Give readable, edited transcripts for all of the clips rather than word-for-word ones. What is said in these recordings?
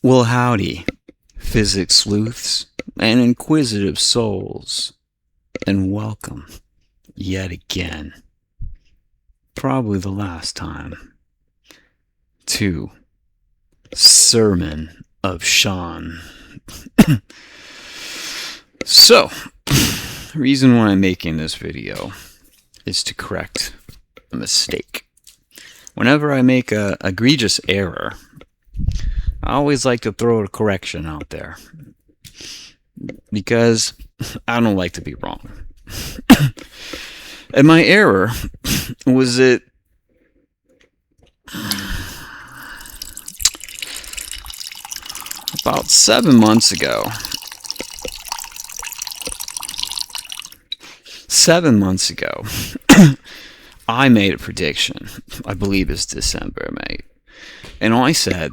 Well, howdy, physics sleuths and inquisitive souls, and welcome yet again, probably the last time, to Sermon of Sean. So, the reason why I'm making this video is to correct a mistake. Whenever I make a egregious error, I always like to throw a correction out there because I don't like to be wrong. And my error was that about 7 months ago, I made a prediction. I believe it's December, mate. And I said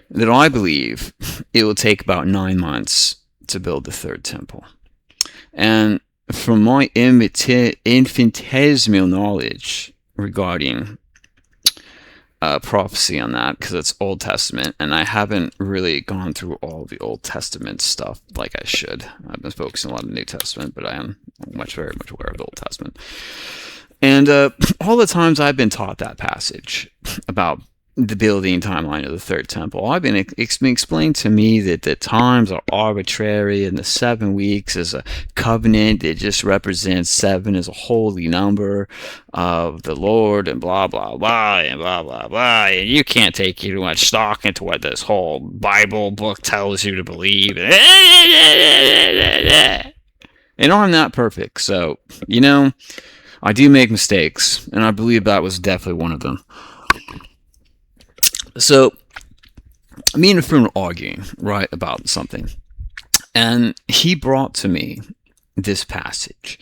that I believe it will take about 9 months to build the third temple. And from my infinitesimal knowledge regarding prophecy on that, because it's Old Testament, and I haven't really gone through all the Old Testament stuff like I should. I've been focusing a lot on the New Testament, but I am very much aware of the Old Testament. And all the times I've been taught that passage about the building timeline of the third temple, I've been explained to me that the times are arbitrary and the 7 weeks is a covenant. It just represents 7 as a holy number of the Lord and blah, blah, blah, and blah, blah, blah. And you can't take too much stock into what this whole Bible book tells you to believe. And I'm not perfect. So, I do make mistakes, and I believe that was definitely one of them. So, me and a friend were arguing, right, about something. And he brought to me this passage.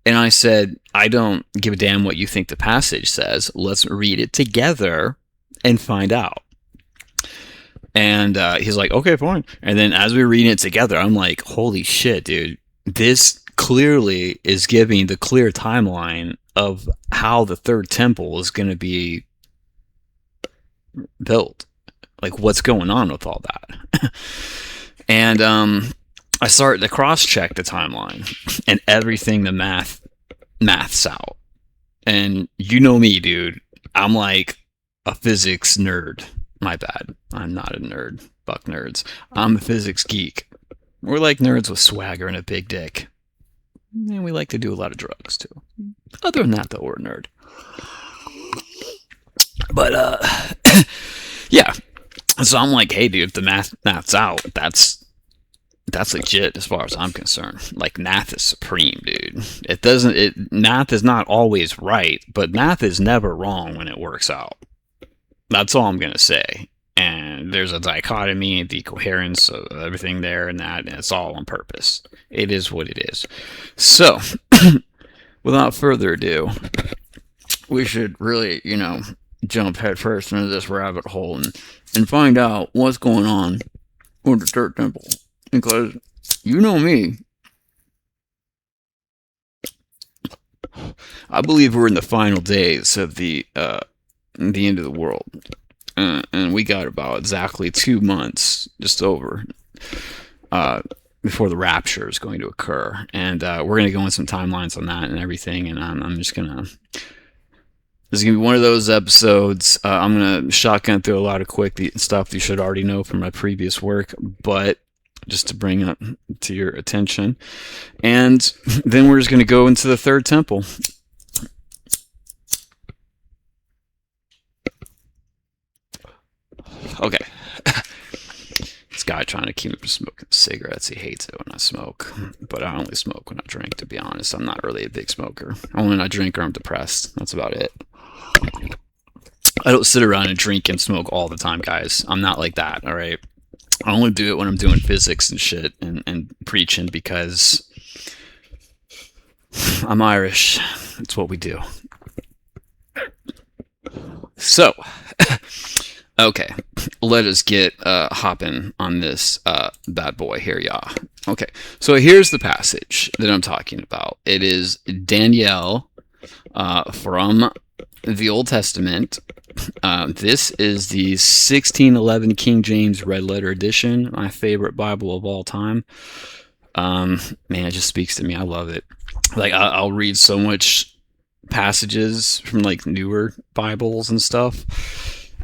And I said, I don't give a damn what you think the passage says. Let's read it together and find out. And he's like, okay, fine. And then as we were reading it together, I'm like, holy shit, dude. This clearly is giving the clear timeline of how the third temple is going to be built, like what's going on with all that. And I started to cross-check the timeline and everything the maths out. And you know me, dude, I'm like a physics nerd. My bad, I'm not a nerd. Fuck nerds. I'm a physics geek. We're like nerds with swagger and a big dick, and we like to do a lot of drugs too. Other than that, though, we're a nerd. But yeah. So I'm like, hey, dude, if the math's out, that's legit as far as I'm concerned. Like, math is supreme, dude. Math is not always right, but math is never wrong when it works out. That's all I'm gonna say. And there's a dichotomy, the coherence of everything there, and it's all on purpose. It is what it is. So, without further ado, we should really, jump headfirst into this rabbit hole and find out what's going on with the third temple. Because, you know me, I believe we're in the final days of the end of the world. And we got about exactly 2 months, just over, before the rapture is going to occur. And we're going to go in some timelines on that and everything. And I'm just going to... This is going to be one of those episodes. I'm going to shotgun through a lot of quick stuff you should already know from my previous work, but just to bring up to your attention. And then we're just going to go into the third temple. Okay. This guy trying to keep me from smoking cigarettes. He hates it when I smoke. But I only smoke when I drink, to be honest. I'm not really a big smoker. Only when I drink or I'm depressed. That's about it. I don't sit around and drink and smoke all the time, guys. I'm not like that, alright? I only do it when I'm doing physics and shit and preaching because I'm Irish. It's what we do. So, okay, let us get hopping on this bad boy here, y'all. Okay, so here's the passage that I'm talking about. It is Daniel from the Old Testament. This is the 1611 King James Red Letter Edition, my favorite Bible of all time. Man, it just speaks to me. I love it. Like, I'll read so much passages from like newer Bibles and stuff,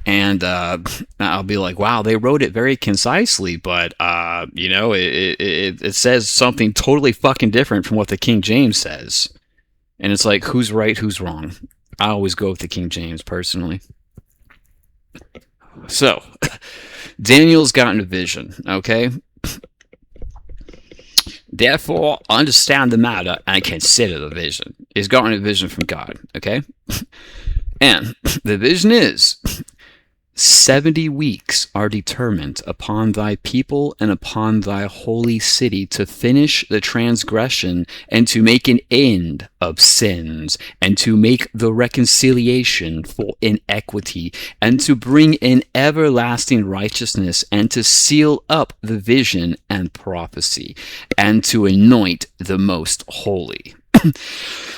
and I'll be like, wow, they wrote it very concisely, but it says something totally fucking different from what the King James says. And it's like, who's right, who's wrong? I always go with the King James personally. So, Daniel's gotten a vision, okay? Therefore, understand the matter and consider the vision. He's gotten a vision from God, okay? And the vision is 70 weeks are determined upon thy people and upon thy holy city to finish the transgression and to make an end of sins and to make the reconciliation for inequity and to bring in everlasting righteousness and to seal up the vision and prophecy and to anoint the most holy.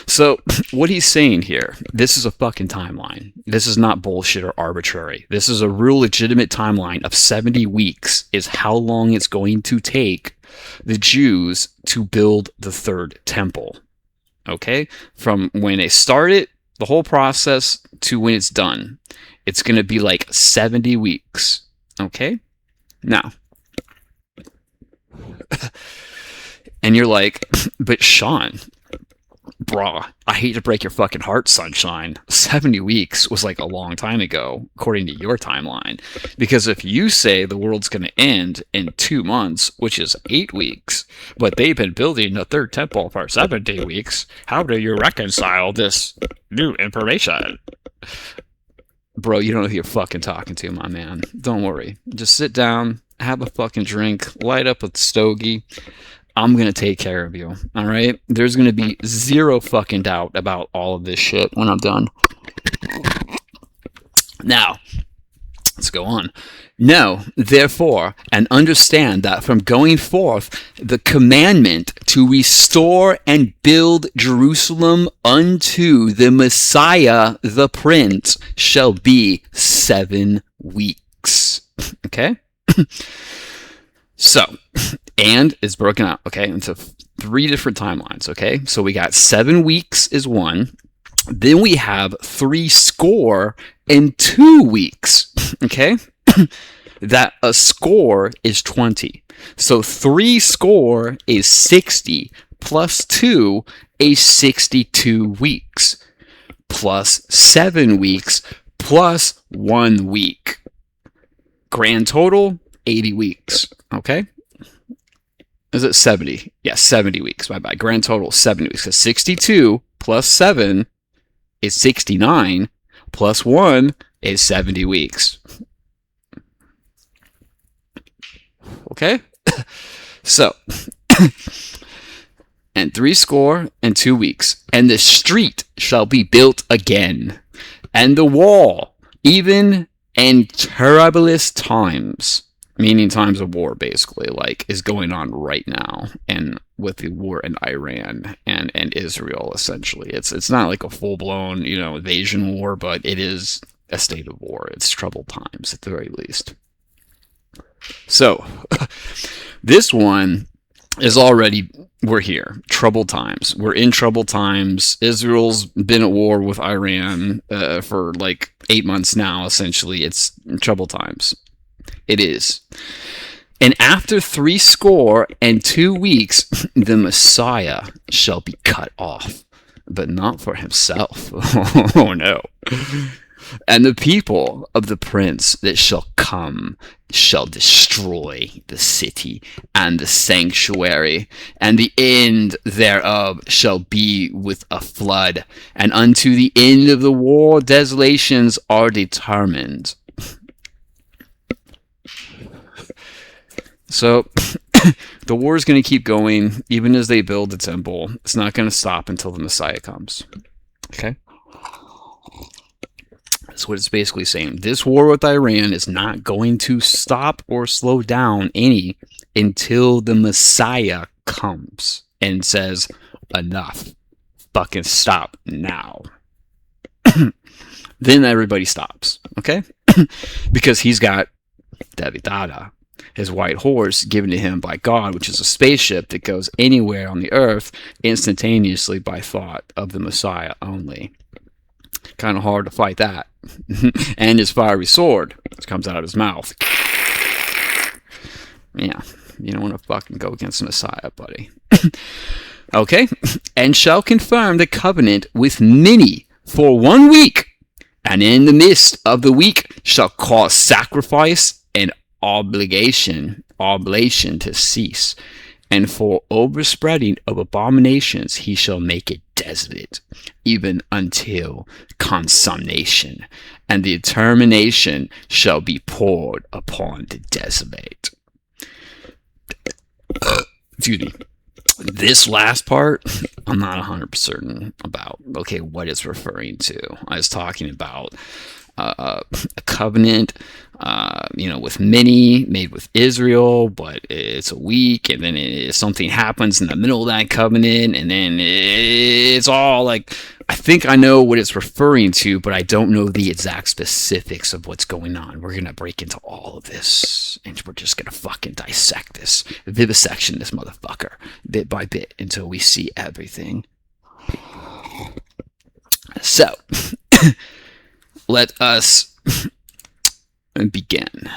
So, what he's saying here, this is a fucking timeline. This is not bullshit or arbitrary. This is a real legitimate timeline of 70 weeks is how long it's going to take the Jews to build the third temple. Okay? From when they started the whole process to when it's done. It's going to be like 70 weeks. Okay? Now, and you're like, but Sean, brah, I hate to break your fucking heart, sunshine. 70 weeks was like a long time ago, according to your timeline. Because if you say the world's going to end in 2 months, which is 8 weeks, but they've been building a third temple for 70 weeks, how do you reconcile this new information? Bro, you don't know who you're fucking talking to, my man. Don't worry. Just sit down, have a fucking drink, light up a stogie. I'm going to take care of you, all right? There's going to be zero fucking doubt about all of this shit when I'm done. Now, let's go on. Know, therefore, and understand that from going forth, the commandment to restore and build Jerusalem unto the Messiah, the Prince, shall be 7 weeks. Okay? So, and it's broken out, okay, into 3 different timelines, okay? So we got 7 weeks is one. Then we have 62 weeks, okay? That a score is 20. So 60 is 60 plus 2 is 62 weeks plus 7 weeks plus 1 week. Grand total, 80 weeks, okay? Is it 70? Yeah, 70 weeks, my bad. Grand total, 70 weeks. So 62 plus 7 is 69, plus 1 is 70 weeks. Okay? So, and 62 weeks, and the street shall be built again, and the wall, even in terriblest times, meaning times of war, basically, like, is going on right now, and with the war in Iran and Israel, essentially. It's not like a full-blown, invasion war, but it is a state of war. It's troubled times, at the very least. So, this one is already, we're here. Troubled times. We're in troubled times. Israel's been at war with Iran for like 8 months now, essentially. It's troubled times. It is. And after 62 weeks, the Messiah shall be cut off, but not for himself. Oh no. And the people of the prince that shall come shall destroy the city and the sanctuary, and the end thereof shall be with a flood, and unto the end of the war desolations are determined. So, the war is going to keep going, even as they build the temple. It's not going to stop until the Messiah comes. Okay? That's what it's basically saying. This war with Iran is not going to stop or slow down any until the Messiah comes and says, enough. Fucking stop now. then everybody stops, okay? Because he's got Devidada, his white horse given to him by God, which is a spaceship that goes anywhere on the earth instantaneously by thought of the Messiah only. Kind of hard to fight that. And his fiery sword, which comes out of his mouth. Yeah, you don't want to fucking go against the Messiah, buddy. Okay? And shall confirm the covenant with many for 1 week, and in the midst of the week shall cause sacrifice and oblation to cease, and for overspreading of abominations he shall make it desolate, even until consummation, and the determination shall be poured upon the desolate. Excuse me. This last part, I'm not 100% certain about, okay, what it's referring to. I was talking about a covenant, with many, made with Israel, but it's a week, and then something happens in the middle of that covenant, and then it's all like, I think I know what it's referring to, but I don't know the exact specifics of what's going on. We're going to break into all of this, and we're just going to fucking dissect this, vivisection this motherfucker, bit by bit, until we see everything. So, let us begin.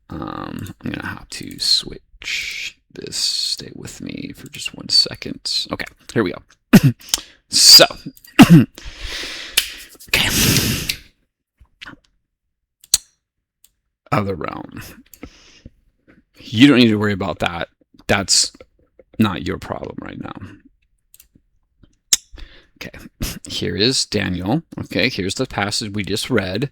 I'm going to have to switch this. Stay with me for just 1 second. Okay, here we go. So, okay. Other realm. You don't need to worry about that. That's not your problem right now. Okay, here is Daniel. Okay, here's the passage we just read.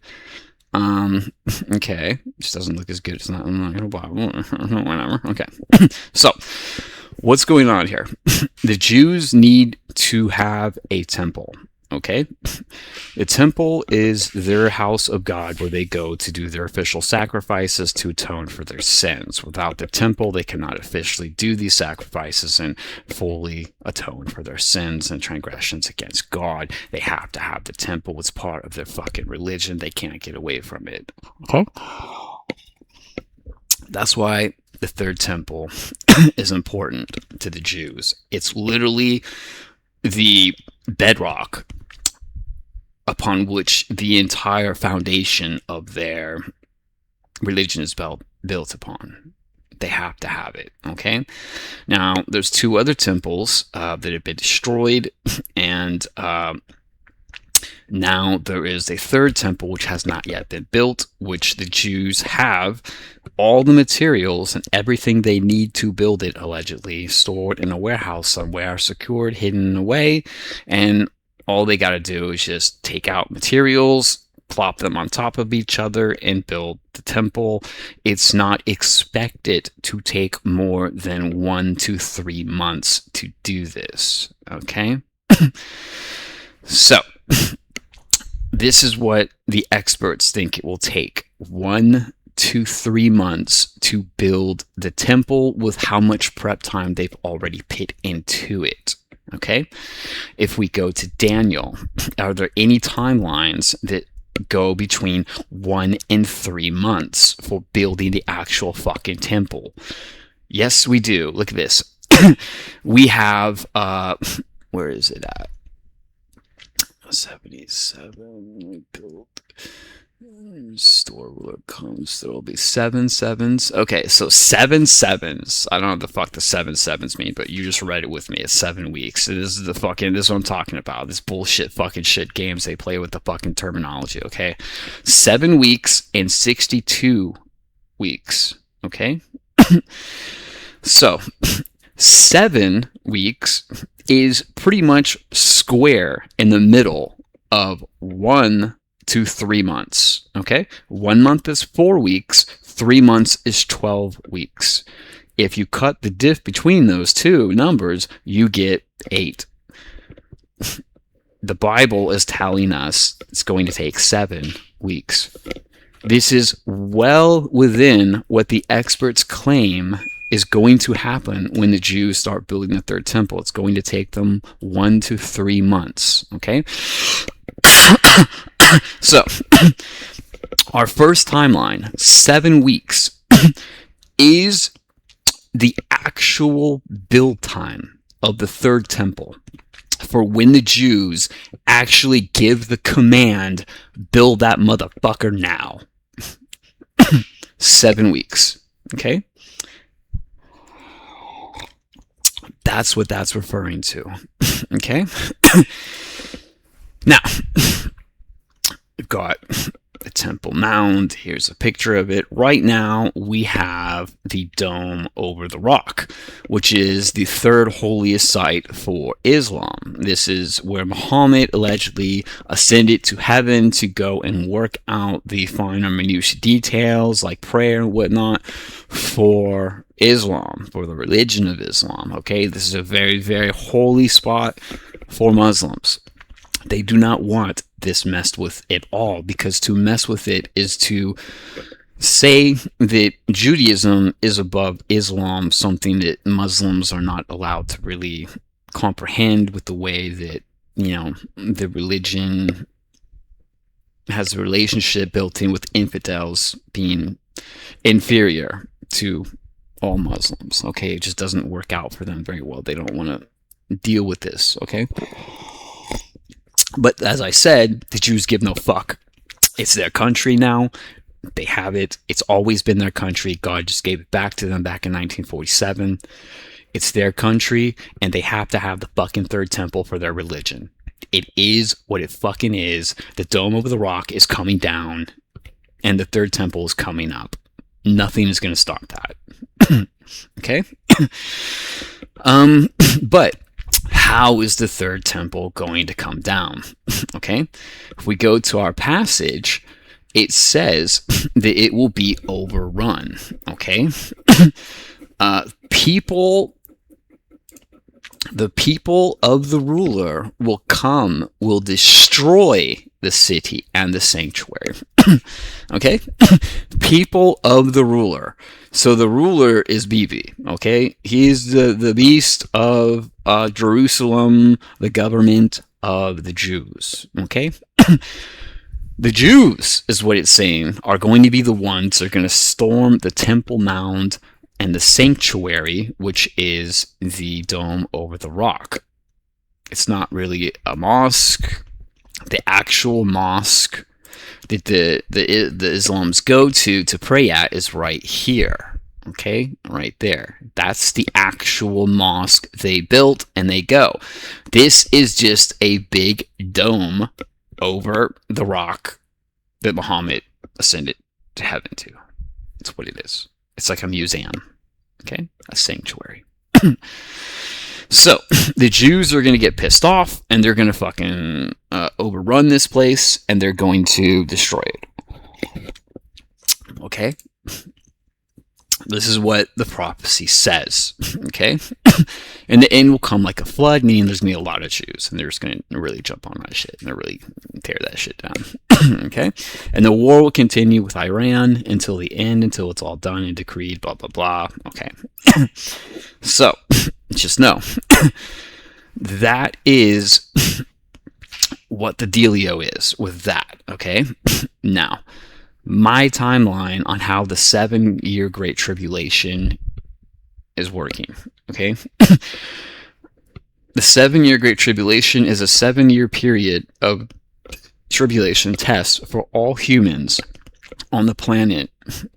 Okay, this doesn't look as good. It's not. I'm not gonna bother. Whatever. Okay, so what's going on here? The Jews need to have a temple. Okay, the temple is their house of God where they go to do their official sacrifices to atone for their sins. Without the temple, they cannot officially do these sacrifices and fully atone for their sins and transgressions against God. They have to have the temple. It's part of their fucking religion. They can't get away from it. Okay, that's why the third temple is important to the Jews. It's literally the bedrock upon which the entire foundation of their religion is built upon. They have to have it, okay? Now, there's 2 other temples that have been destroyed, and now there is a third temple which has not yet been built, which the Jews have all the materials and everything they need to build it, allegedly, stored in a warehouse somewhere, secured, hidden away, and all they got to do is just take out materials, plop them on top of each other, and build the temple. It's not expected to take more than 1 to 3 months to do this, okay? So, this is what the experts think it will take. 1 to 3 months to build the temple with how much prep time they've already put into it. Okay, if we go to Daniel, are there any timelines that go between 1 and 3 months for building the actual fucking temple? Yes, we do. Look at this. We have, where is it at? 77, built. Store ruler comes, there will be 7 sevens. Okay, so 7 sevens. I don't know what the fuck the 7 sevens mean, but you just read it with me. It's 7 weeks. This is what I'm talking about. This bullshit fucking shit games they play with the fucking terminology, okay? 7 weeks and 62 weeks, okay? So, 7 weeks is pretty much square in the middle of 1 to 3 months, okay? 1 month is 4 weeks, 3 months is 12 weeks. If you cut the diff between those two numbers, you get 8. The Bible is telling us it's going to take 7 weeks. This is well within what the experts claim is going to happen when the Jews start building the third temple. It's going to take them 1 to 3 months, okay? So, our first timeline, 7 weeks, is the actual build time of the third temple for when the Jews actually give the command, build that motherfucker now. 7 weeks. Okay? That's what that's referring to. Okay? Now, we've got the Temple Mount. Here's a picture of it. Right now, we have the Dome over the Rock, which is the third holiest site for Islam. This is where Muhammad allegedly ascended to heaven to go and work out the finer minutiae details like prayer and whatnot for Islam, for the religion of Islam. Okay, this is a very, very holy spot for Muslims. They do not want this messed with at all, because to mess with it is to say that Judaism is above Islam, something that Muslims are not allowed to really comprehend, with the way that, you know, the religion has a relationship built in with infidels being inferior to all Muslims. Okay, it just doesn't work out for them very well. They don't want to deal with this. Okay. But as I said, the Jews give no fuck. It's their country now. They have it. It's always been their country. God just gave it back to them back in 1947. It's their country, and they have to have the fucking third temple for their religion. It is what it fucking is. The Dome over the Rock is coming down, and the third temple is coming up. Nothing is going to stop that. Okay? But how is the third temple going to come down? Okay? If we go to our passage, it says that it will be overrun. Okay? The people of the ruler will destroy the city and the sanctuary. Okay? People of the ruler. So the ruler is Bibi, okay? He's the beast of Jerusalem, the government of the Jews, okay? The Jews, is what it's saying, are going to be the ones that are going to storm the Temple Mount and the sanctuary, which is the Dome over the Rock. It's not really a mosque. The actual mosque that the Islams go to pray at is right here. Okay, right there. That's the actual mosque they built, and they go. This is just a big dome over the rock that Muhammad ascended to heaven to. That's what it is. It's like a museum. Okay, a sanctuary. So, the Jews are going to get pissed off, and they're going to fucking overrun this place, and they're going to destroy it. Okay? This is what the prophecy says. Okay? And the end will come like a flood, meaning there's going to be a lot of Jews, and they're just going to really jump on that shit, and they're really tear that shit down. Okay? And the war will continue with Iran until the end, until it's all done and decreed, blah, blah, blah. Okay. So, just know that is what the dealio is with that. Okay? Now, my timeline on how the 7-year Great Tribulation is working. Okay? The 7-year Great Tribulation is a 7-year period of tribulation test for all humans on the planet,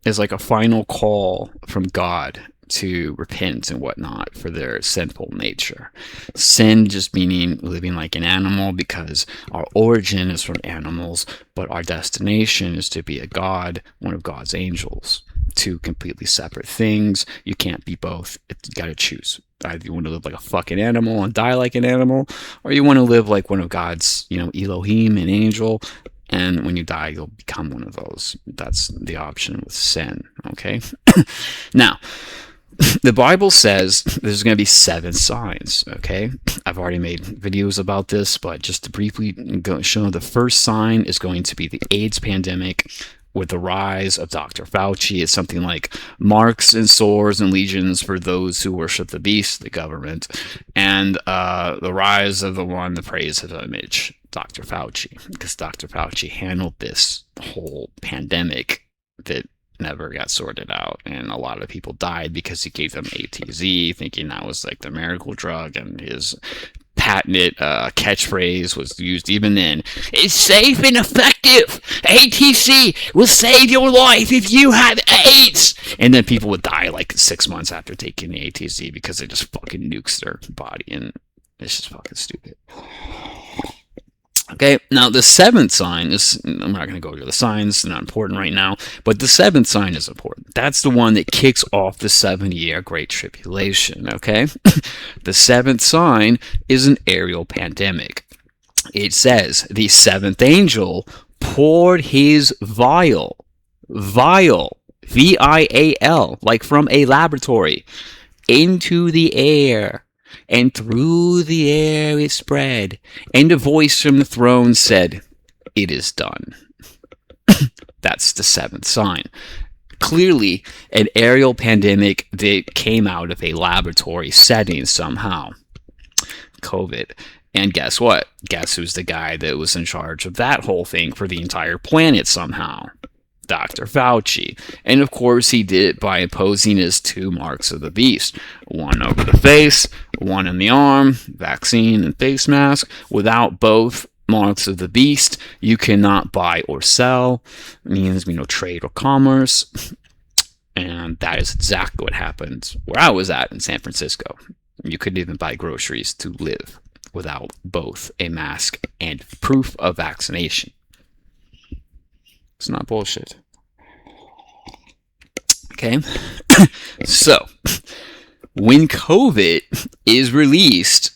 is like a final call from God to repent and whatnot for their sinful nature. Sin just meaning living like an animal, because our origin is from animals, but our destination is to be a god, one of God's angels. Two completely separate things. You can't be both. You gotta choose. Either you want to live like a fucking animal and die like an animal, or you want to live like one of God's, Elohim, an angel, and when you die, you'll become one of those. That's the option with sin, okay? Now, the Bible says there's going to be 7 signs, okay? I've already made videos about this, but just to briefly show, the first sign is going to be the AIDS pandemic, with the rise of Dr. Fauci. It's something like marks and sores and legions for those who worship the beast, the government, and the rise of the one, the praise of the image. Dr. Fauci, because Dr. Fauci handled this whole pandemic that never got sorted out, and a lot of people died because he gave them ATZ, thinking that was like the miracle drug, and his patented catchphrase was used even then. It's safe and effective. ATC will save your life if you have AIDS. And then people would die like 6 months after taking the ATC because it just fucking nukes their body, and it's just fucking stupid. Okay, now the seventh sign is, I'm not going to go over the signs, they're not important right now, but the seventh sign is important. That's the one that kicks off the 7-year Great Tribulation, okay? The seventh sign is an aerial pandemic. It says, the seventh angel poured his vial, V-I-A-L, like from a laboratory, into the air. And through the air it spread, and a voice from the throne said, "It is done." That's the seventh sign. Clearly, an aerial pandemic that came out of a laboratory setting somehow. COVID. And guess what? Guess who's the guy that was in charge of that whole thing for the entire planet somehow? Dr. Fauci. And of course he did it by imposing his 2 marks of the beast. One over the face, one in the arm, vaccine and face mask. Without both marks of the beast, you cannot buy or sell. It means, trade or commerce. And that is exactly what happened where I was at in San Francisco. You couldn't even buy groceries to live without both a mask and proof of vaccination. It's not bullshit. Okay? So, when COVID is released,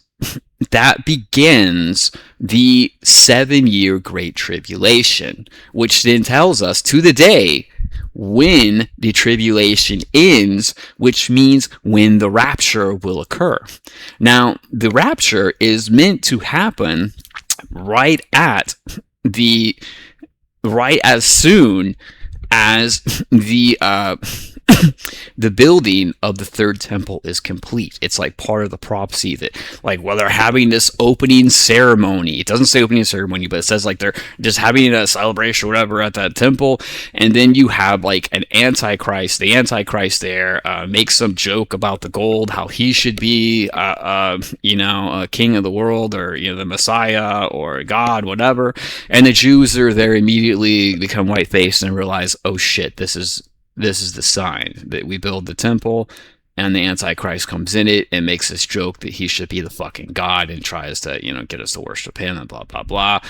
that begins the 7-year Great Tribulation, which then tells us to the day when the tribulation ends, which means when the rapture will occur. Now, the rapture is meant to happen right as soon as the building of the third temple is complete. It's like part of the prophecy that, like, well, they're having this opening ceremony. It doesn't say opening ceremony, but it says like they're just having a celebration or whatever at that temple. And then you have like an antichrist. The antichrist there makes some joke about the gold, how he should be, a king of the world, or the Messiah or God, whatever. And the Jews are there immediately become white-faced and realize, oh shit, this is the sign that we build the temple, and the Antichrist comes in it and makes this joke that he should be the fucking God and tries to, get us to worship him and blah, blah, blah.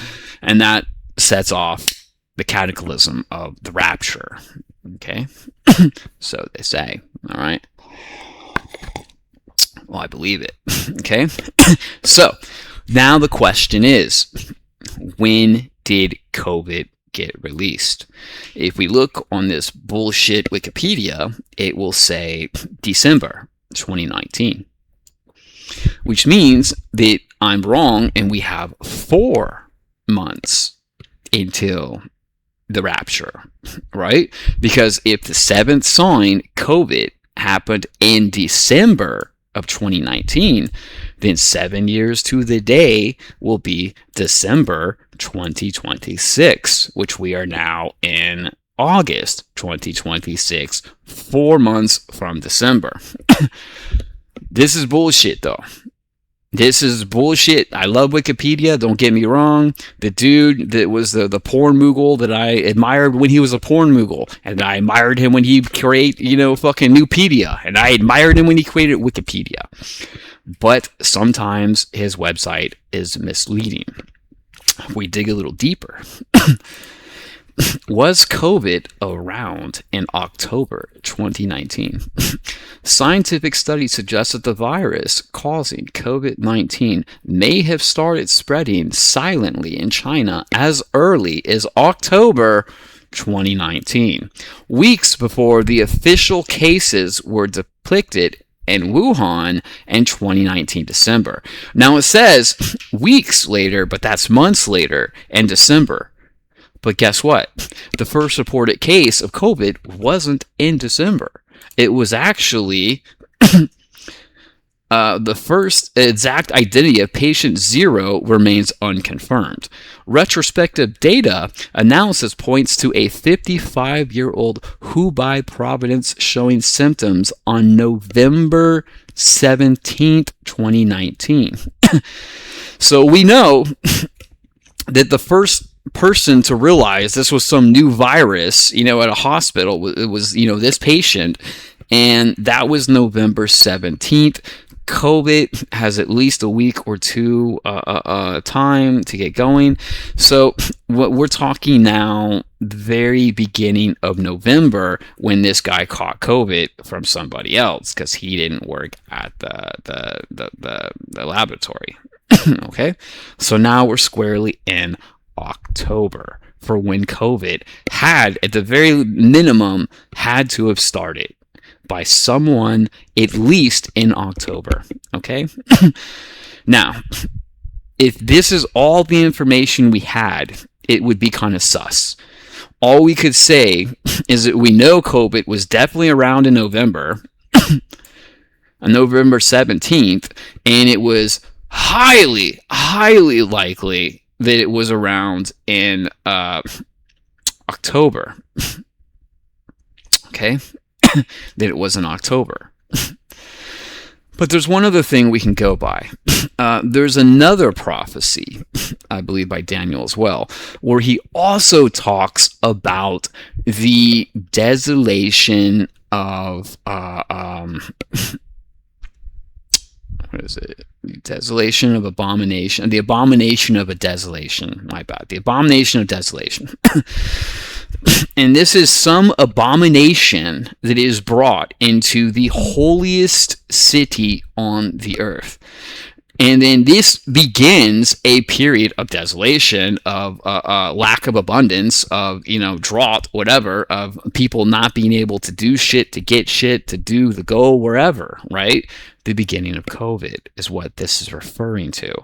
And that sets off the cataclysm of the rapture. Okay? So they say. All right? Well, I believe it. Okay? So, now the question is, when did COVID get released? If we look on this bullshit Wikipedia, it will say December 2019, which means that I'm wrong and we have 4 months until the rapture, right? Because if the 7th sign, COVID, happened in December of 2019, then 7 years to the day will be December 2026, which we are now in August 2026, 4 months from December. This is bullshit, though. This is bullshit. I love Wikipedia, don't get me wrong. The dude that was the porn moogle that I admired when he was a porn moogle, and I admired him when he created, fucking Nupedia, and I admired him when he created Wikipedia. But sometimes his website is misleading. If we dig a little deeper, was COVID around in October 2019? Scientific studies suggest that the virus causing COVID-19 may have started spreading silently in China as early as October 2019, weeks before the official cases were depicted in Wuhan in 2019 December. Now it says weeks later, but that's months later in December. But guess what? The first reported case of COVID wasn't in December. It was actually The first exact identity of patient 0 remains unconfirmed. Retrospective data analysis points to a 55-year-old Hubei province showing symptoms on November 17th, 2019. So we know that the first person to realize this was some new virus, at a hospital, it was, this patient, and that was November 17th. COVID has at least a week or two time to get going. So what we're talking now, very beginning of November, when this guy caught COVID from somebody else because he didn't work at the laboratory. Okay, so now we're squarely in October for when COVID had, at the very minimum, had to have started by someone at least in October. Okay? Now, if this is all the information we had, it would be kind of sus. All we could say is that we know COVID was definitely around in November, on November 17th, and it was highly, highly likely that it was around in October. Okay? That it was in October. But there's one other thing we can go by. There's another prophecy, I believe by Daniel as well, where he also talks about the desolation of what is it? Desolation of abomination. The abomination of a desolation. My bad. The abomination of desolation. And this is some abomination that is brought into the holiest city on the earth. And then this begins a period of desolation, of lack of abundance, of, drought, whatever, of people not being able to do shit, to get shit, to do the go wherever, right? The beginning of COVID is what this is referring to.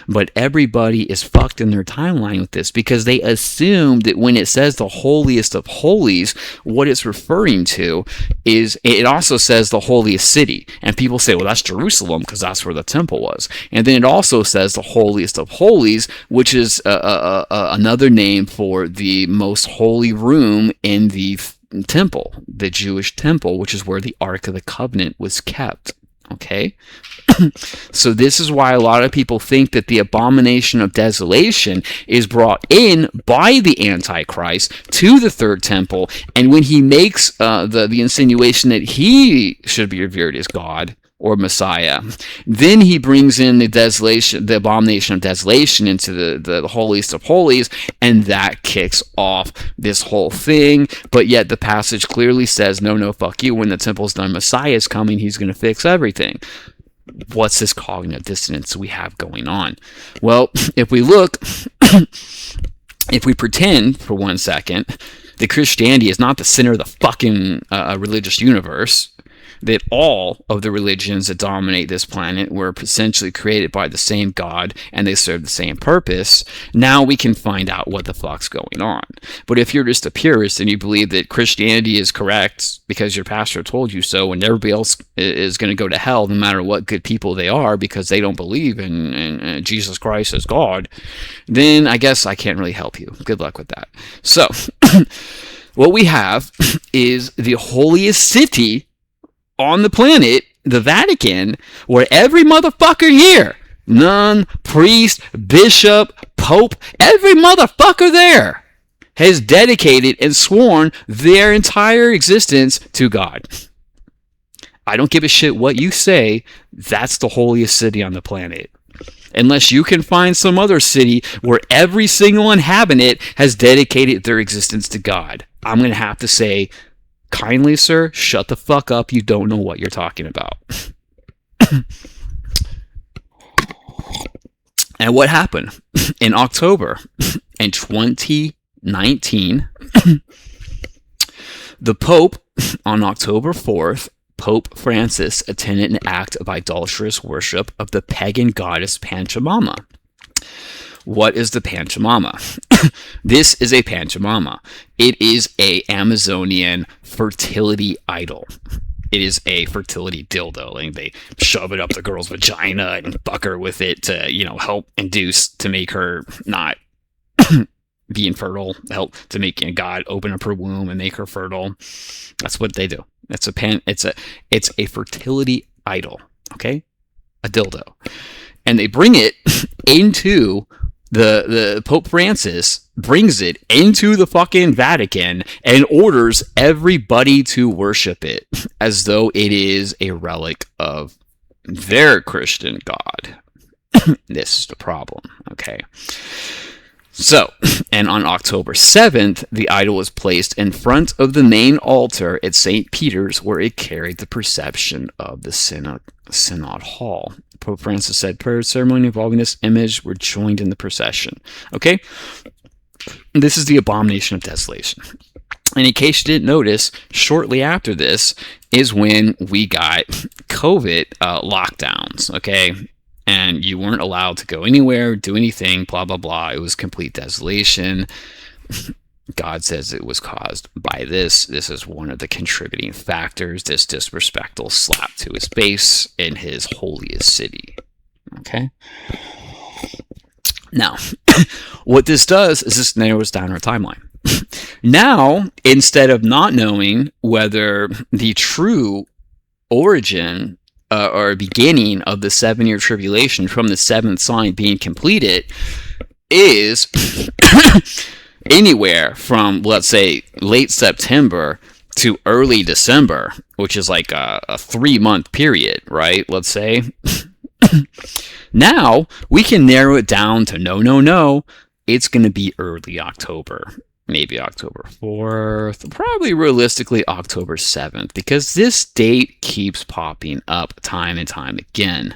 But everybody is fucked in their timeline with this because they assume that when it says the holiest of holies, what it's referring to is, it also says the holiest city. And people say, well, that's Jerusalem because that's where the temple was. And then it also says the holiest of holies, which is another name for the most holy room in the temple, the Jewish temple, which is where the Ark of the Covenant was kept. Okay? So this is why a lot of people think that the abomination of desolation is brought in by the Antichrist to the third temple, and when he makes the insinuation that he should be revered as God or Messiah, then he brings in the abomination of desolation into the holiest of holies, and that kicks off this whole thing. But yet the passage clearly says, no, fuck you. When the temple's done, Messiah is coming. He's going to fix everything. What's this cognitive dissonance we have going on? Well, if we look, if we pretend for 1 second that Christianity is not the center of the fucking religious universe, that all of the religions that dominate this planet were essentially created by the same God and they serve the same purpose, now we can find out what the fuck's going on. But if you're just a purist and you believe that Christianity is correct because your pastor told you so, and everybody else is going to go to hell no matter what good people they are because they don't believe in Jesus Christ as God, then I guess I can't really help you. Good luck with that. So, what we have is the holiest city on the planet, the Vatican, where every motherfucker here, nun, priest, bishop, pope, every motherfucker there has dedicated and sworn their entire existence to God. I don't give a shit what you say, that's the holiest city on the planet. Unless you can find some other city where every single inhabitant has dedicated their existence to God. I'm going to have to say, kindly, sir, shut the fuck up. You don't know what you're talking about. And what happened? In October in 2019, the Pope, on October 4th, Pope Francis attended an act of idolatrous worship of the pagan goddess Pachamama. What is the Pachamama? This is a Pachamama. It is a Amazonian fertility idol. it is a fertility dildo, and they shove it up the girl's vagina and fuck her with it to, help induce to make her not be infertile, help to make God open up her womb and make her fertile. That's what they do. It's a fertility idol, okay? A dildo. And they bring it into the Pope Francis brings it into the fucking Vatican and orders everybody to worship it as though it is a relic of their Christian God. This is the problem, okay? So, and on October 7th, the idol was placed in front of the main altar at St. Peter's, where it carried the perception of the Synod Hall. Pope Francis said prayer ceremony involving this image were joined in the procession. Okay? This is the abomination of desolation. And in case you didn't notice, shortly after this is when we got COVID lockdowns, okay? And you weren't allowed to go anywhere, do anything, blah, blah, blah. It was complete desolation. God says it was caused by this. This is one of the contributing factors, this disrespectful slap to his face in his holiest city. Okay? Now, what this does is this narrows down our timeline. Now, instead of not knowing whether the true origin or beginning of the 7-year tribulation from the seventh sign being completed is anywhere from, let's say, late September to early December, which is like a 3-month period, right? Let's say. Now, we can narrow it down to no. It's going to be early October. Maybe October 4th, probably realistically October 7th, because this date keeps popping up time and time again.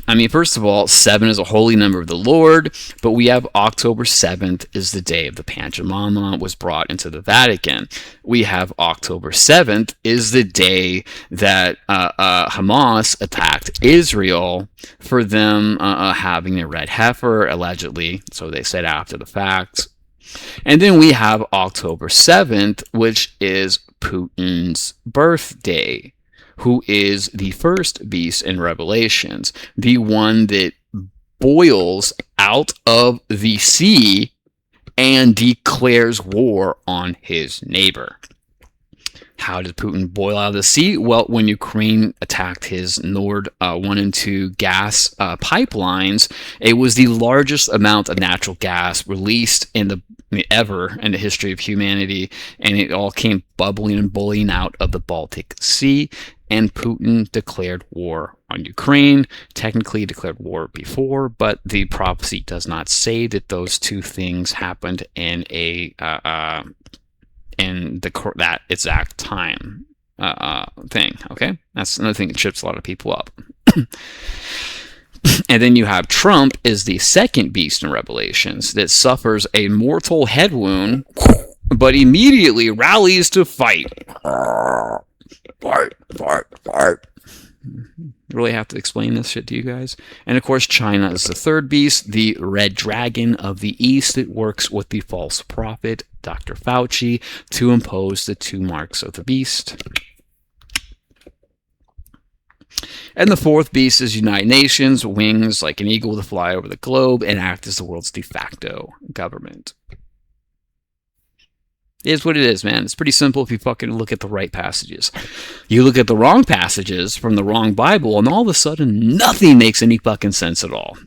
I mean, first of all, 7 is a holy number of the Lord, but we have October 7th is the day of the Pachamama was brought into the Vatican. We have October 7th is the day that Hamas attacked Israel for them having a red heifer, allegedly, so they said after the fact. And then we have October 7th, which is Putin's birthday, who is the first beast in Revelations, the one that boils out of the sea and declares war on his neighbor. How did Putin boil out of the sea? Well, when Ukraine attacked his Nord 1 and 2 gas pipelines, it was the largest amount of natural gas released ever in the history of humanity, and it all came bubbling and boiling out of the Baltic Sea, and Putin declared war on Ukraine. Technically declared war before, but the prophecy does not say that those two things happened in that exact time thing. Okay, that's another thing that trips a lot of people up. And then you have Trump is the second beast in Revelations that suffers a mortal head wound, but immediately rallies to fight. Fart. Really have to explain this shit to you guys. And of course, China is the third beast, the red dragon of the East that works with the false prophet, Dr. Fauci, to impose the 2 marks of the beast. And the fourth beast is United Nations, wings like an eagle to fly over the globe and act as the world's de facto government. It is what it is, man. It's pretty simple if you fucking look at the right passages. You look at the wrong passages from the wrong Bible, and all of a sudden, nothing makes any fucking sense at all.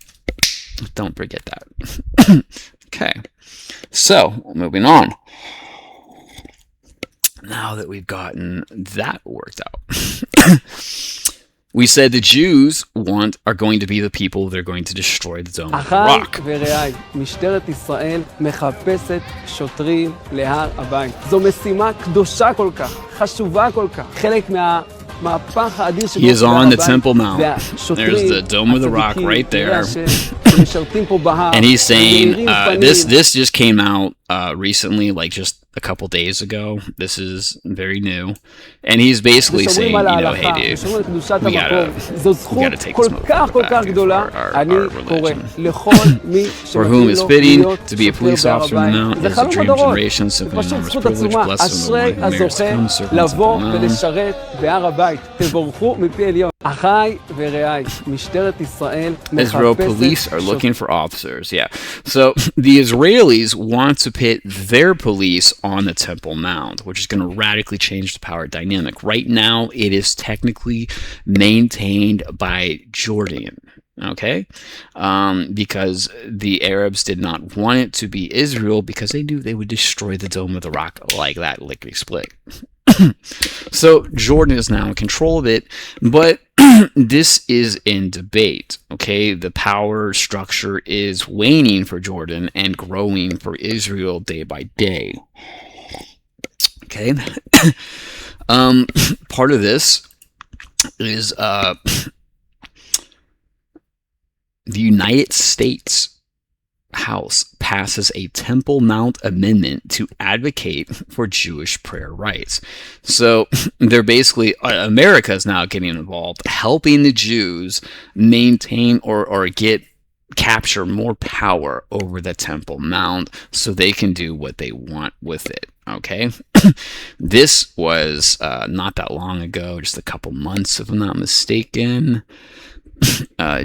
Don't forget that. Okay. So, moving on. Now that we've gotten that worked out. We said the Jews are going to be the people that are going to destroy the Dome of the Rock. משטרת ישראל מחפשת שוטרים להר הבית. זו משימה קדושה כל כך, חשובה כל כך. חלק מהמהפך האדיר He is on the Temple Mount. There's the Dome of the Rock right there. And he's saying, this just came out recently, like just a couple days ago. This is very new, and he's basically saying, ושומרים you על know, ההלכה, hey, ושומרים על dude, קדושת we המקום. זו we זכות gotta take כל this motherfucker כך כל back כך for גדולה. our אני קורא religion. לכל מי For whom שמתאים is לו fitting להיות to be a שוטר police בהר officer in the הבית. mountain זה is a חלום dream of הדורות. generations, זה simply פשוט enormous זכות privilege. עצומה. Blessed are the אשרי one who merits הזוכה come, servants of the לבוא Lamb. ולשרת בהר הבית. תבורכו מפי עליון. אחיי ורעיי, משטרת ישראל Israel police are looking for officers. Yeah. So the Israelis want to pit their police on the Temple Mount, which is going to radically change the power dynamic. Right now, it is technically maintained by Jordan. Okay, because the Arabs did not want it to be Israel because they knew they would destroy the Dome of the Rock like that, lickety split. So Jordan is now in control of it, but this is in debate. Okay, the power structure is waning for Jordan and growing for Israel day by day. Okay, part of this is the United States House passes a Temple Mount Amendment to advocate for Jewish prayer rights. So they're basically, America is now getting involved, helping the Jews maintain or capture more power over the Temple Mount so they can do what they want with it. Okay, this was not that long ago, just a couple months, if I'm not mistaken.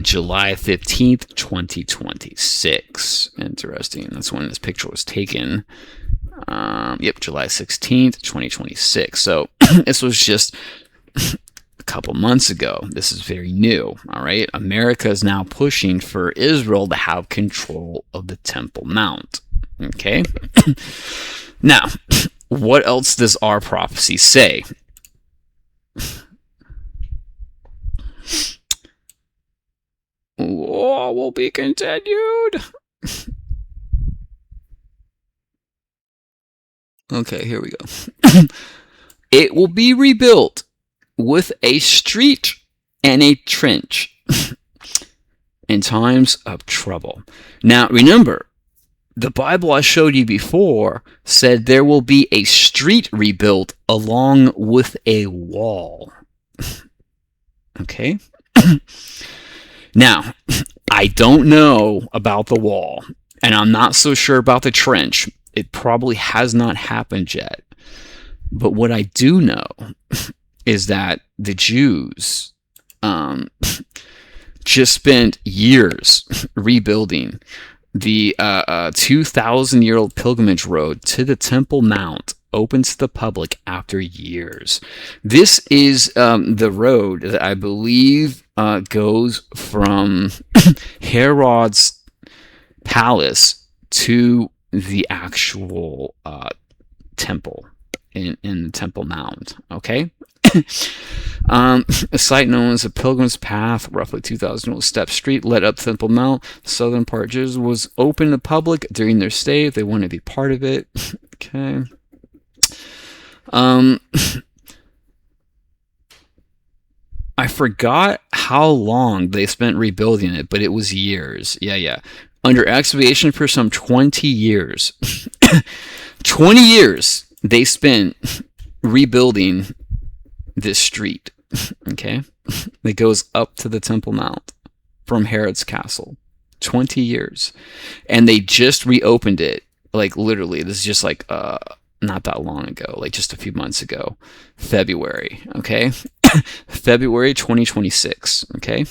July 15th, 2026. Interesting. That's when this picture was taken. Yep, July 16th, 2026. So this was just a couple months ago. This is very new. All right. America is now pushing for Israel to have control of the Temple Mount. Okay. Now, what else does our prophecy say? War will be continued. Okay, here we go. It will be rebuilt with a street and a trench in times of trouble. Now, remember, the Bible I showed you before said there will be a street rebuilt along with a wall. Okay? Now, I don't know about the wall, and I'm not so sure about the trench. It probably has not happened yet. But what I do know is that the Jews just spent years rebuilding the 2,000-year-old pilgrimage road to the Temple Mount, open to the public after years. This is the road that I believe goes from Herod's palace to the actual temple in the Temple Mount. Okay. A site known as the Pilgrim's Path, roughly 2,000 step street, led up Temple Mount. The southern part was open to the public during their stay if they wanted to be part of it. Okay. I forgot how long they spent rebuilding it, but it was years. Yeah. Under excavation for some 20 years. 20 years they spent rebuilding this street. Okay? That goes up to the Temple Mount from Herod's castle. 20 years. And they just reopened it. Like, literally, this is just like not that long ago, like just a few months ago, February, okay? February 2026, okay?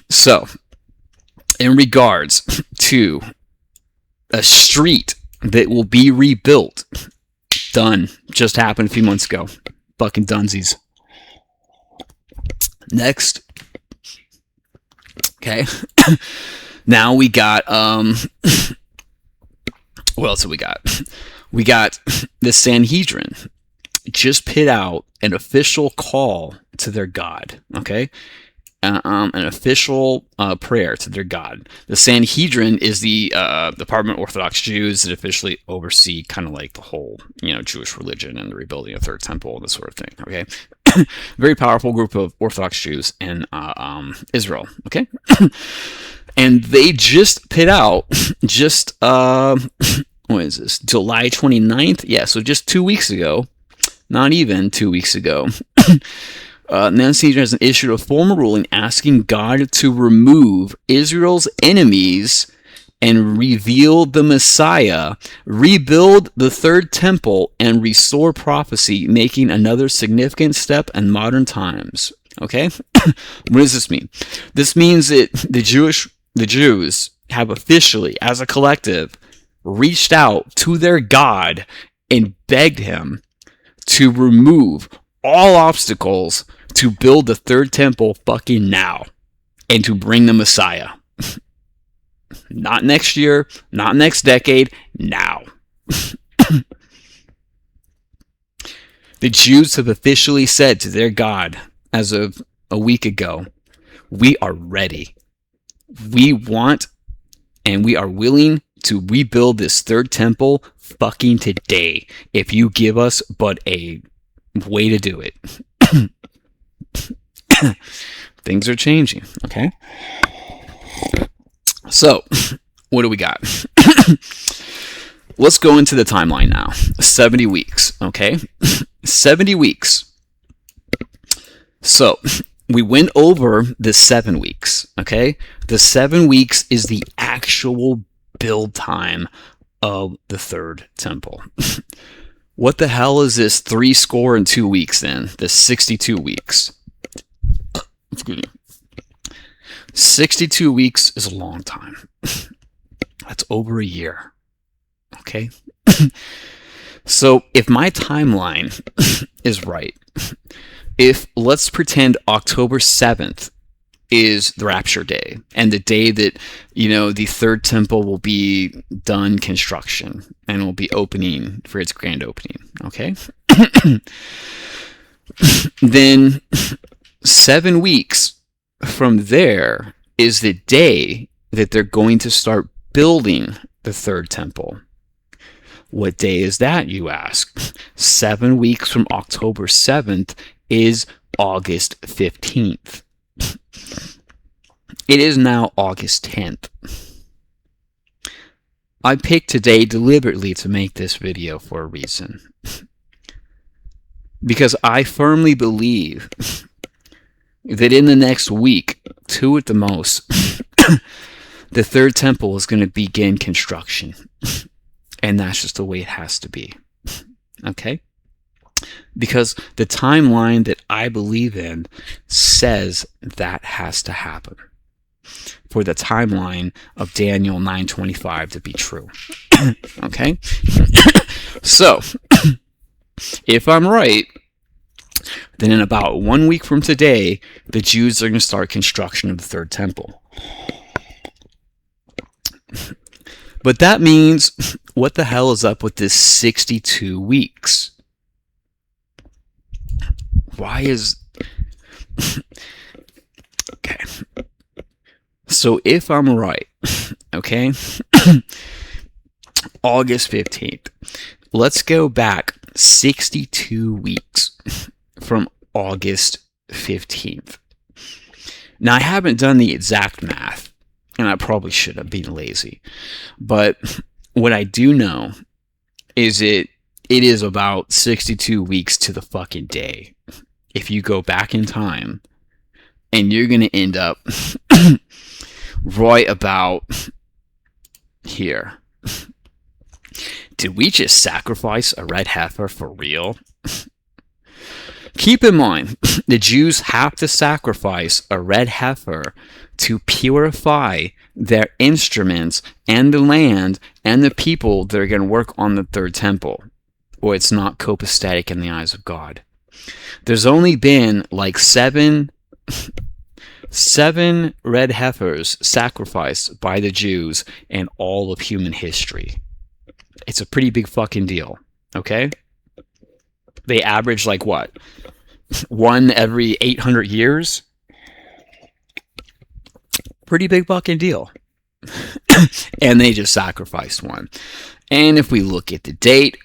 So, in regards to a street that will be rebuilt, done, just happened a few months ago, fucking dunsies. Next, okay? Now we got, what else have we got? We got the Sanhedrin just put out an official call to their God, okay? An official prayer to their God. The Sanhedrin is the Department of Orthodox Jews that officially oversee kind of like the whole, Jewish religion and the rebuilding of the Third Temple and this sort of thing, okay? Very powerful group of Orthodox Jews in Israel, okay? And they just put out just what is this? July 29th? Yeah, so just 2 weeks ago. Not even 2 weeks ago. Nancy has issued a formal ruling asking God to remove Israel's enemies and reveal the Messiah, rebuild the third temple, and restore prophecy, making another significant step in modern times. Okay? What does this mean? This means that the Jews have officially, as a collective, reached out to their God and begged him to remove all obstacles to build the third temple fucking now and to bring the Messiah. Not next year, not next decade, now. The Jews have officially said to their God, as of a week ago, we are ready. We want and we are willing to rebuild this third temple fucking today, if you give us but a way to do it. Things are changing, okay? So, what do we got? Let's go into the timeline now. 70 weeks, okay? 70 weeks. So, we went over the 7 weeks, okay? The 7 weeks is the actual build time of the third temple. What the hell is this 62 weeks then? The 62 weeks. Excuse me. 62 weeks is a long time. That's over a year. Okay? So if my timeline is right, if let's pretend October 7th is the rapture day and the day that, the third temple will be done construction and will be opening for its grand opening. Okay? Then 7 weeks from there is the day that they're going to start building the third temple. What day is that, you ask? 7 weeks from October 7th is August 15th. It is now August 10th. I picked today deliberately to make this video for a reason. Because I firmly believe that in the next week, 2 at the most, the third temple is going to begin construction. And that's just the way it has to be. Okay? Because the timeline that I believe in says that has to happen for the timeline of Daniel 9:25 to be true. Okay? So, if I'm right, then in about 1 week from today, the Jews are going to start construction of the third temple. But that means, what the hell is up with this 62 weeks? Why is... Okay. So if I'm right, okay, August 15th, let's go back 62 weeks from August 15th. Now, I haven't done the exact math, and I probably should have been lazy, but what I do know is it is about 62 weeks to the fucking day. If you go back in time, and you're going to end up right about here. Did we just sacrifice a red heifer for real? Keep in mind, the Jews have to sacrifice a red heifer to purify their instruments and the land and the people that are going to work on the third temple, or it's not copacetic in the eyes of God. There's only been like seven red heifers sacrificed by the Jews in all of human history. It's a pretty big fucking deal, okay? They average like what? One every 800 years? Pretty big fucking deal. And they just sacrificed one. And if we look at the date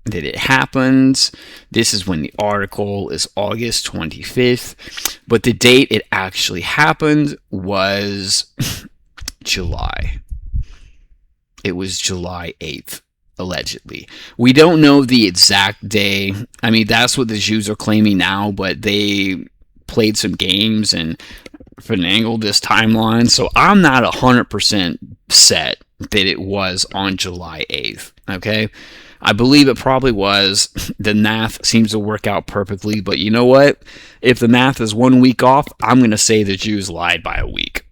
that it happens, this is when the article is August 25th. But the date it actually happened was July. It was July 8th, allegedly. We don't know the exact day. I mean, that's what the Jews are claiming now, but they played some games and finagled this timeline. So I'm not 100% set that it was on July 8th, okay? I believe it probably was. The math seems to work out perfectly, but you know what? If the math is 1 week off, I'm going to say the Jews lied by a week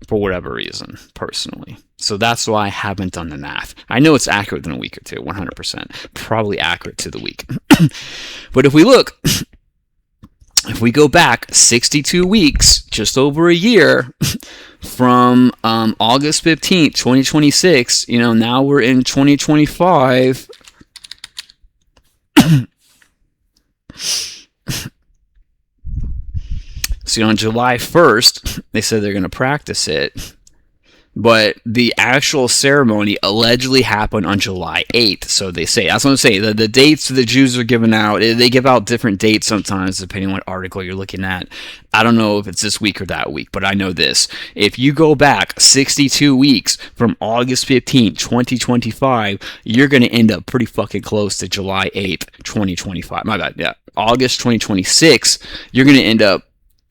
for whatever reason, personally. So that's why I haven't done the math. I know it's accurate in a week or two, 100%. Probably accurate to the week. But if we look, if we go back 62 weeks, just over a year, from August 15th, 2026, now we're in 2025. See, on July 1st, they said they're going to practice it. But the actual ceremony allegedly happened on July 8th. So they say. That's what I'm saying. The dates the Jews are giving out, they give out different dates sometimes depending on what article you're looking at. I don't know if it's this week or that week, but I know this. If you go back 62 weeks from August 15th, 2025, you're going to end up pretty fucking close to July 8th, 2025. My bad. Yeah. August 2026, you're going to end up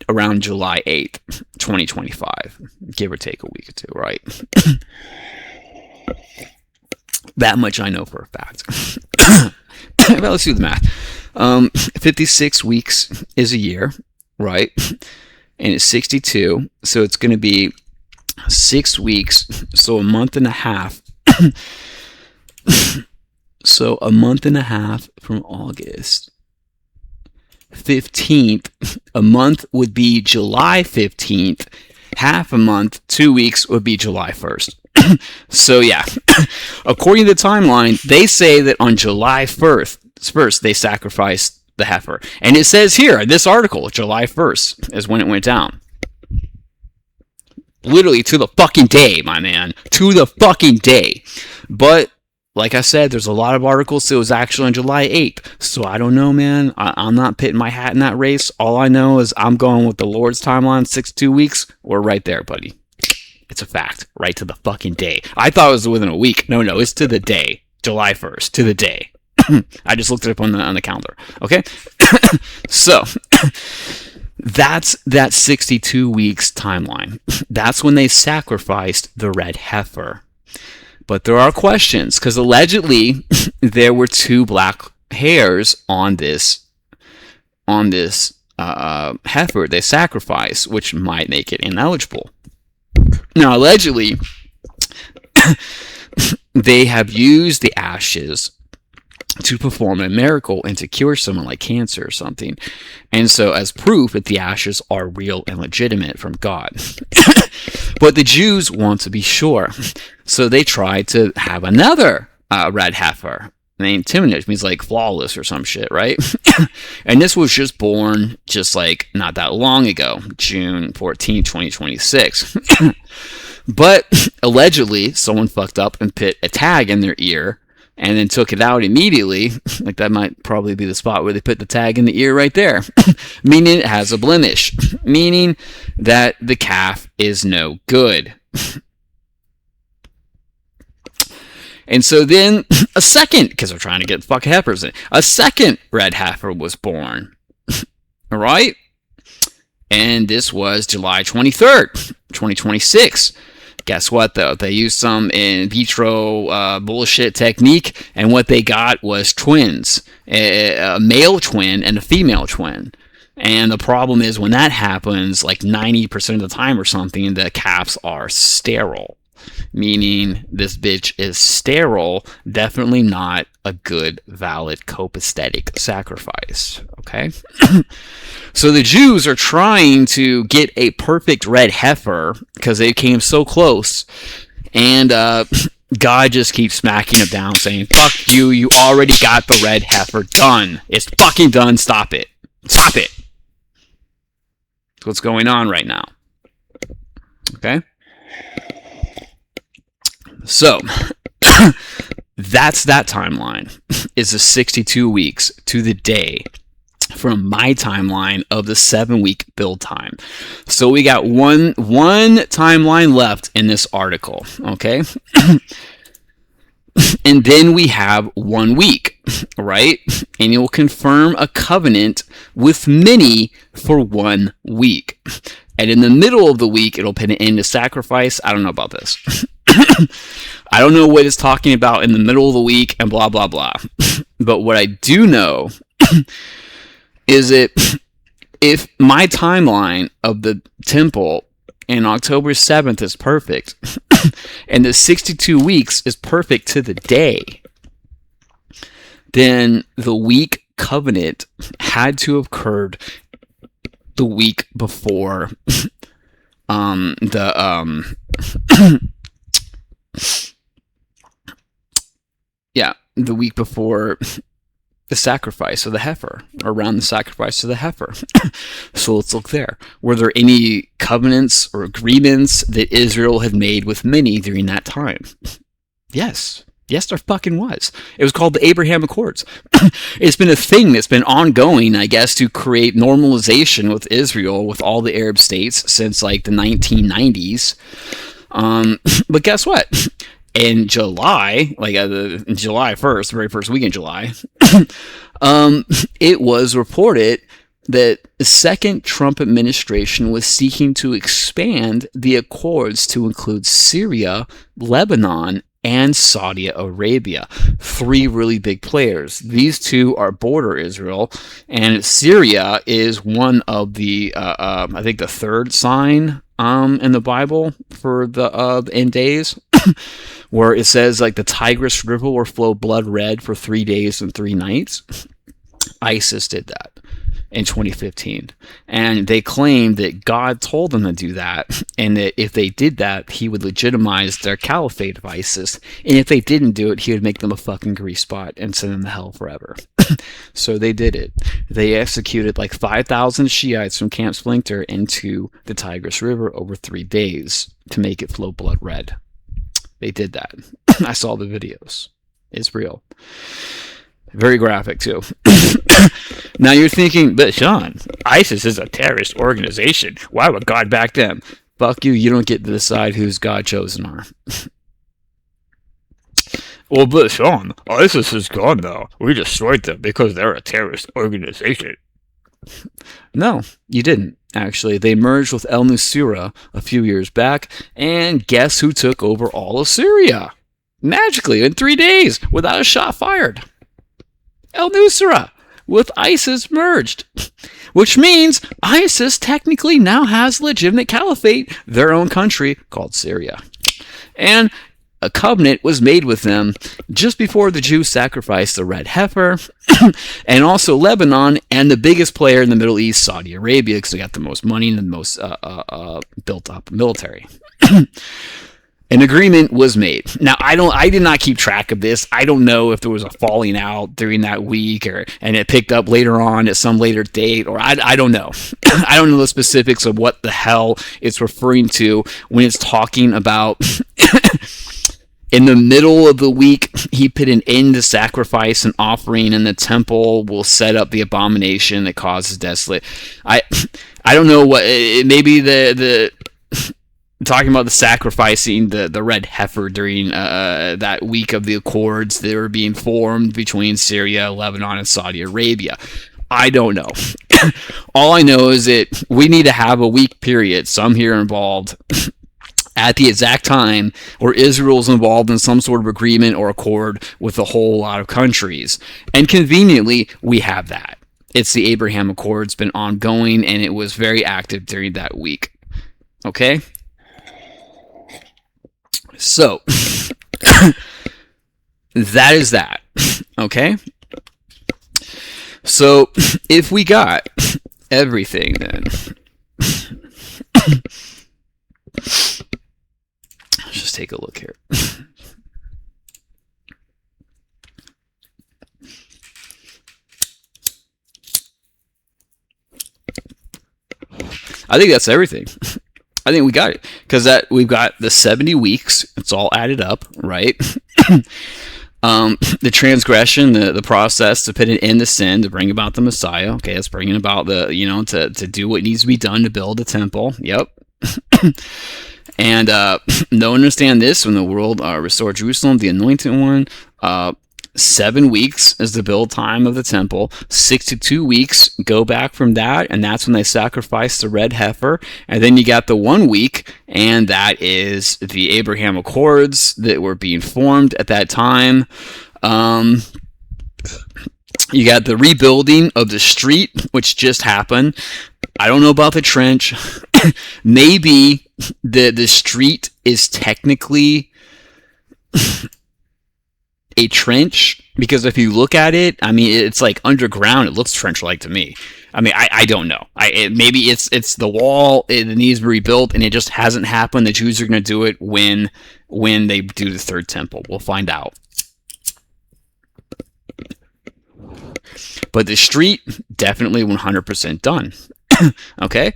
around July 8th, 2025, give or take a week or two, right? That much I know for a fact. But let's do the math. 56 weeks is a year, right? And it's 62, so it's going to be 6 weeks, so a month and a half. So a month and a half from August 15th, a month would be July 15th, half a month, 2 weeks would be July 1st. So yeah, according to the timeline, they say that on July 1st, they sacrificed the heifer. And it says here, in this article, July 1st is when it went down. Literally to the fucking day, my man. To the fucking day. But like I said, there's a lot of articles that it was actually on July 8th. So I don't know, man. I'm not pitting my hat in that race. All I know is I'm going with the Lord's timeline, 62 weeks. We're right there, buddy. It's a fact. Right to the fucking day. I thought it was within a week. No, it's to the day. July 1st. To the day. I just looked it up on the calendar. Okay? So, that's that 62 weeks timeline. That's when they sacrificed the red heifer. But there are questions, because allegedly there were 2 black hairs on this heifer they sacrificed, which might make it ineligible. Now, allegedly, they have used the ashes to perform a miracle and to cure someone like cancer or something. And so as proof that the ashes are real and legitimate from God. But the Jews want to be sure. So they tried to have another red heifer named Timnah, which means like flawless or some shit, right? And this was just born just like not that long ago, June 14, 2026. But allegedly someone fucked up and put a tag in their ear and then took it out immediately. Like that might probably be the spot where they put the tag in the ear right there. Meaning it has a blemish. Meaning that the calf is no good. And so then a second, because they're trying to get fucking heifers in, a second red heifer was born. All right? And this was July 23rd, 2026. Guess what, though? They used some in vitro bullshit technique, and what they got was twins. A male twin and a female twin. And the problem is when that happens, like 90% of the time or something, the calves are sterile. Meaning this bitch is sterile, definitely not a good, valid, copacetic sacrifice. Okay? So the Jews are trying to get a perfect red heifer because they came so close. And God just keeps smacking them down, saying, fuck you, you already got the red heifer done. It's fucking done, stop it. Stop it. That's what's going on right now. Okay? So, that's that timeline, is the 62 weeks to the day from my timeline of the 7-week build time. So we got one timeline left in this article, okay? And then we have 1 week, right? And you'll confirm a covenant with many for 1 week. And in the middle of the week, it'll put an end to sacrifice. I don't know about this. I don't know what it's talking about in the middle of the week and blah, blah, blah. But what I do know is that if my timeline of the temple in October 7th is perfect, and the 62 weeks is perfect to the day, then the week covenant had to have occurred the week before the week before the sacrifice of the heifer, or around the sacrifice of the heifer. So let's look there. Were there any covenants or agreements that Israel had made with many during that time? Yes. Yes, there fucking was. It was called the Abraham Accords. It's been a thing that's been ongoing, I guess, to create normalization with Israel, with all the Arab states since like the 1990s. But guess what? In July, July 1st, the very first week in July, it was reported that the second Trump administration was seeking to expand the accords to include Syria, Lebanon, and Saudi Arabia. 3 really big players. These 2 are border Israel, and Syria is one of the, I think, the 3rd sign in the Bible for the end days, where it says like the Tigris River will flow blood red for 3 days and 3 nights. ISIS did that in 2015, and they claimed that God told them to do that, and that if they did that, he would legitimize their caliphate of ISIS, and if they didn't do it, he would make them a fucking grease spot and send them to hell forever. So they did it. They executed like 5,000 Shiites from Camp Splinter into the Tigris River over 3 days to make it flow blood red. They did that. I saw the videos. It's real. Very graphic, too. Now you're thinking, but Sean, ISIS is a terrorist organization. Why would God back them? Fuck you, you don't get to decide whose God chosen are. Well, but Sean, ISIS is gone now. We destroyed them because they're a terrorist organization. No, you didn't. Actually, they merged with El Nusra a few years back, and guess who took over all of Syria? Magically, in 3 days, without a shot fired. El Nusra, with ISIS merged. Which means ISIS technically now has legitimate caliphate, their own country, called Syria. And a covenant was made with them just before the Jews sacrificed the red heifer, and also Lebanon, and the biggest player in the Middle East, Saudi Arabia, because they got the most money and the most built up military. An agreement was made. Now, I did not keep track of this. I don't know if there was a falling out during that week, and it picked up later on at some later date, or I don't know. I don't know the specifics of what the hell it's referring to when it's talking about in the middle of the week, he put an end to sacrifice and offering, and the temple will set up the abomination that causes desolate. I don't know what, maybe the talking about the sacrificing the red heifer during that week of the accords that were being formed between Syria, Lebanon, and Saudi Arabia. I don't know. All I know is that we need to have a week period, some here involved, at the exact time where Israel's involved in some sort of agreement or accord with a whole lot of countries. And conveniently, we have that. It's the Abraham Accord. It's been ongoing, and it was very active during that week. Okay? So, that is that. Okay? So, if we got everything then, let's just take a look here. I think that's everything. I think we got it, because that we've got the 70 weeks. It's all added up, right? The transgression, the process to put an end to sin, to bring about the Messiah. Okay, it's bringing about the, to do what needs to be done to build the temple. Yep. And no understand this, when the world restored Jerusalem, the anointed one. 7 weeks is the build time of the temple. 62 weeks go back from that, and that's when they sacrifice the red heifer. And then you got the 1 week, and that is the Abraham Accords that were being formed at that time. You got the rebuilding of the street, which just happened. I don't know about the trench. Maybe the street is technically a trench, because if you look at it, I mean, it's like underground. It looks trench-like to me. I mean, I don't know. Maybe it's the wall. It needs to be rebuilt, and it just hasn't happened. The Jews are going to do it when they do the third temple. We'll find out. But the street, definitely 100% done. Okay?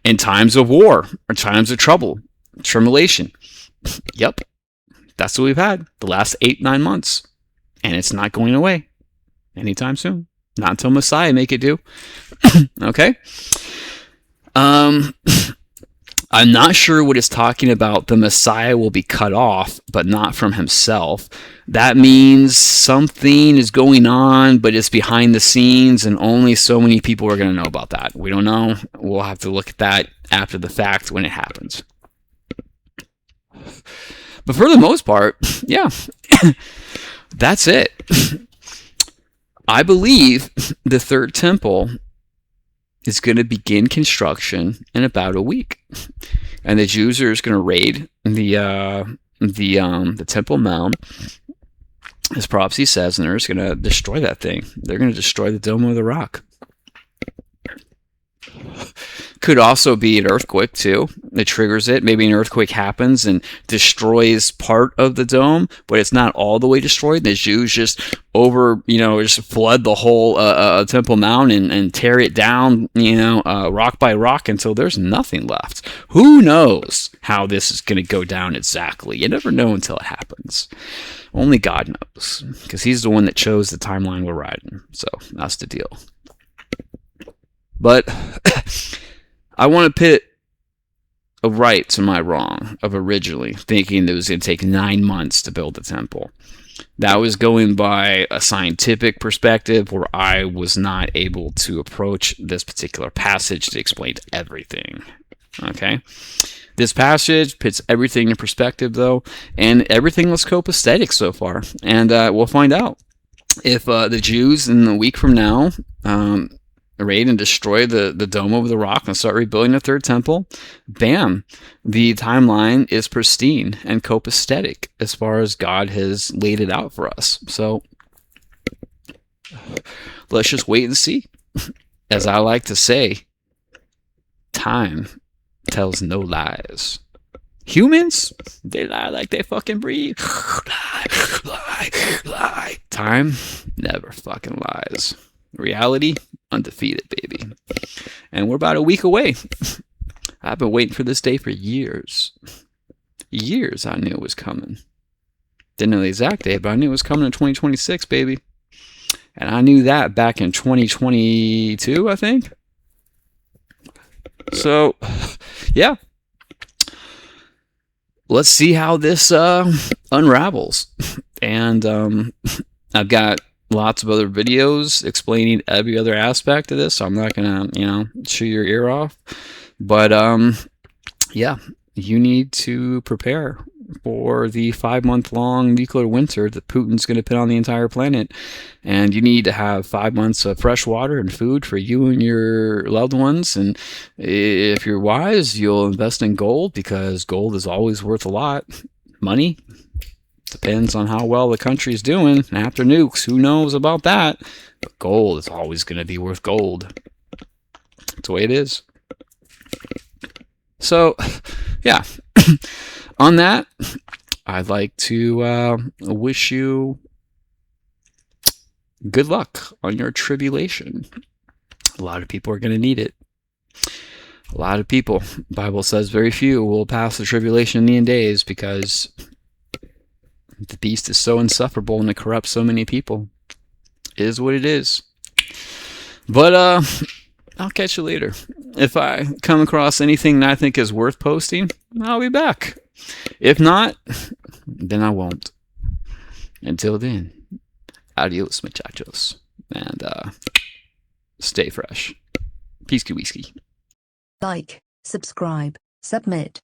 In times of war, or times of trouble, tribulation. Yep. That's what we've had the last 8-9 months. And it's not going away anytime soon. Not until Messiah make it do. Okay? I'm not sure what it's talking about. The Messiah will be cut off, but not from himself. That means something is going on, but it's behind the scenes, and only so many people are going to know about that. We don't know. We'll have to look at that after the fact when it happens. But for the most part, yeah, that's it. I believe the third temple is going to begin construction in about a week, and the Jews are just going to raid the Temple Mount, as prophecy says, and they're just going to destroy that thing. They're going to destroy the Dome of the Rock. Could also be an earthquake too that triggers it. Maybe an earthquake happens and destroys part of the dome, but it's not all the way destroyed. The Jews just just flood the whole Temple Mount and tear it down, rock by rock until there's nothing left. Who knows how this is going to go down exactly? You never know until it happens. Only God knows, because he's the one that chose the timeline we're riding. So that's the deal. But I want to pit a right to my wrong of originally thinking that it was going to take 9 months to build the temple. That was going by a scientific perspective, where I was not able to approach this particular passage to explain everything. Okay? This passage puts everything in perspective, though, and everything looks copacetic so far. And we'll find out if the Jews in a week from now raid and destroy the Dome of the Rock and start rebuilding the third temple. Bam! The timeline is pristine and copacetic as far as God has laid it out for us. So let's just wait and see. As I like to say, time tells no lies. Humans, they lie like they fucking breathe. Lie. Time never fucking lies. Reality, undefeated, baby. And we're about a week away. I've been waiting for this day for years. Years I knew it was coming. Didn't know the exact date, but I knew it was coming in 2026, baby. And I knew that back in 2022, I think. So, yeah. Let's see how this unravels. And I've got lots of other videos explaining every other aspect of this, so I'm not gonna, chew your ear off. But yeah, you need to prepare for the 5-month-long nuclear winter that Putin's going to put on the entire planet. And you need to have 5 months of fresh water and food for you and your loved ones. And if you're wise, you'll invest in gold, because gold is always worth a lot. Money depends on how well the country's doing. After nukes, who knows about that? But gold is always going to be worth gold. That's the way it is. So, yeah. On that, I'd like to wish you good luck on your tribulation. A lot of people are going to need it. A lot of people. The Bible says very few will pass the tribulation in the end days, because The beast is so insufferable and it corrupts so many people. It is what it is. But I'll catch you later. If I come across anything that I think is worth posting, I'll be back. If not, then I won't. Until then, adios, muchachos. And stay fresh. Peace, whiskey. Like, subscribe, submit.